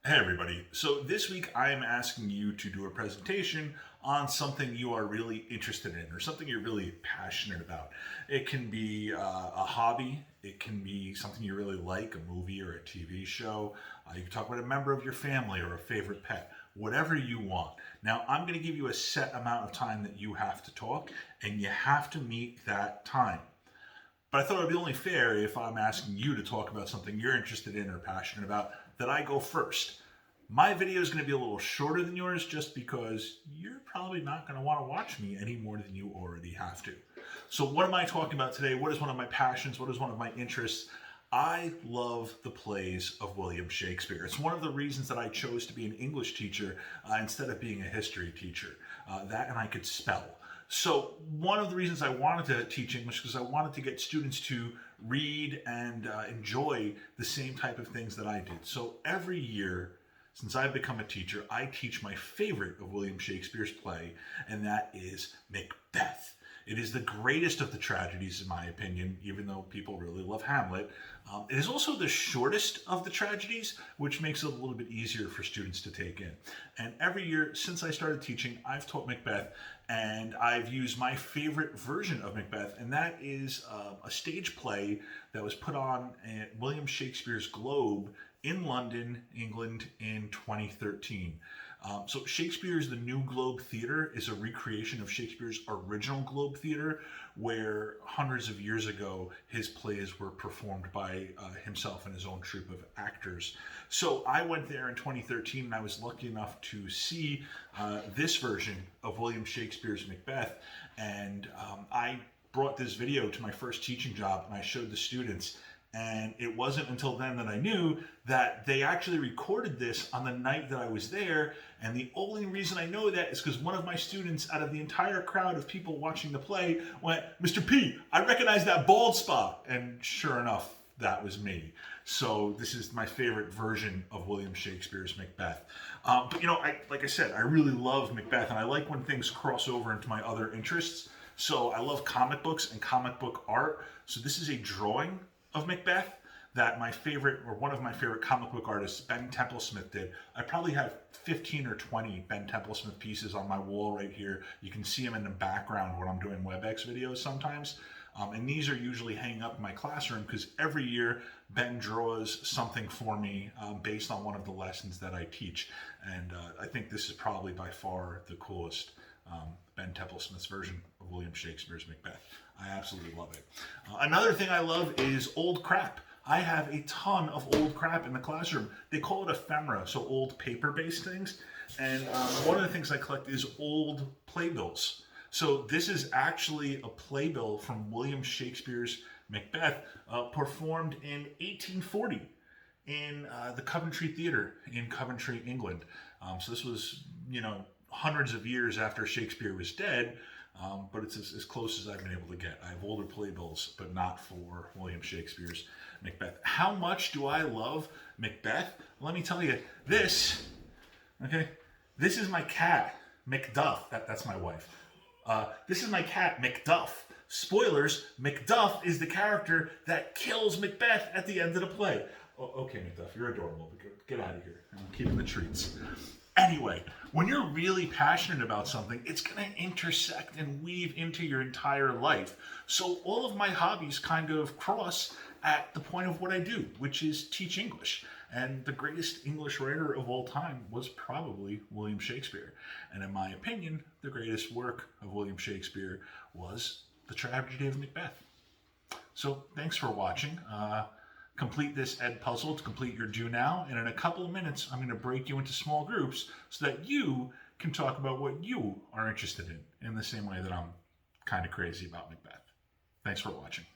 Hey everybody. So this week I am asking you to do a presentation on something you are really interested in or something you're really passionate about. It can be a hobby, it can be something you really like, a movie or a TV show. You can talk about a member of your family or a favorite pet, whatever you want. Now I'm going to give you a set amount of time that you have to talk, and you have to meet that time. But I thought it would be only fair if I'm asking you to talk about something you're interested in or passionate about that I go first. My video is going to be a little shorter than yours just because you're probably not going to want to watch me any more than you already have to. So what am I talking about today? What is one of my passions? What is one of my interests? I love the plays of William Shakespeare. It's one of the reasons that I chose to be an English teacher instead of being a history teacher. That and I could spell. So one of the reasons I wanted to teach English is because I wanted to get students to read and enjoy the same type of things that I did. So every year, since I've become a teacher, I teach my favorite of William Shakespeare's play, and that is Macbeth. It is the greatest of the tragedies, in my opinion, even though people really love Hamlet. It is also the shortest of the tragedies, which makes it a little bit easier for students to take in. And every year since I started teaching, I've taught Macbeth, and I've used my favorite version of Macbeth, and that is a stage play that was put on at William Shakespeare's Globe in London, England in 2013. So Shakespeare's The New Globe Theatre is a recreation of Shakespeare's original Globe Theatre, where hundreds of years ago his plays were performed by himself and his own troupe of actors. So I went there in 2013 and I was lucky enough to see this version of William Shakespeare's Macbeth, and I brought this video to my first teaching job and I showed the students. And it wasn't until then that I knew that they actually recorded this on the night that I was there. And the only reason I know that is because one of my students, out of the entire crowd of people watching the play, went, "Mr. P, I recognize that bald spot." And sure enough, that was me. So this is my favorite version of William Shakespeare's Macbeth. But you know, like I said, I really love Macbeth, and I like when things cross over into my other interests. So I love comic books and comic book art. So this is a drawing of Macbeth that my favorite, or one of my favorite comic book artists, Ben Templesmith, did. I probably have 15 or 20 Ben Templesmith pieces on my wall right here. You can see them in the background when I'm doing WebEx videos sometimes. And these are usually hanging up in my classroom because every year Ben draws something for me based on one of the lessons that I teach. And I think this is probably by far the coolest Ben Templesmith's version of William Shakespeare's Macbeth. I absolutely love it. Another thing I love is old crap. I have a ton of old crap in the classroom. They call it ephemera, so old paper-based things. And one of the things I collect is old playbills. So this is actually a playbill from William Shakespeare's Macbeth, performed in 1840 in the Coventry Theatre in Coventry, England. So this was, hundreds of years after Shakespeare was dead, but it's as close as I've been able to get. I have older playbills, but not for William Shakespeare's Macbeth. How much do I love Macbeth? Let me tell you, this is my cat, Macduff. That's my wife. This is my cat, Macduff. Spoilers, Macduff is the character that kills Macbeth at the end of the play. Oh, okay, Macduff, you're adorable. Get out of here. I'm keeping the treats. Anyway, when you're really passionate about something, it's going to intersect and weave into your entire life. So all of my hobbies kind of cross at the point of what I do, which is teach English. And the greatest English writer of all time was probably William Shakespeare. And in my opinion, the greatest work of William Shakespeare was the tragedy of Macbeth. So thanks for watching. Complete this Ed puzzle to complete your do now, and in a couple of minutes I'm going to break you into small groups so that you can talk about what you are interested in the same way that I'm kind of crazy about Macbeth. Thanks for watching.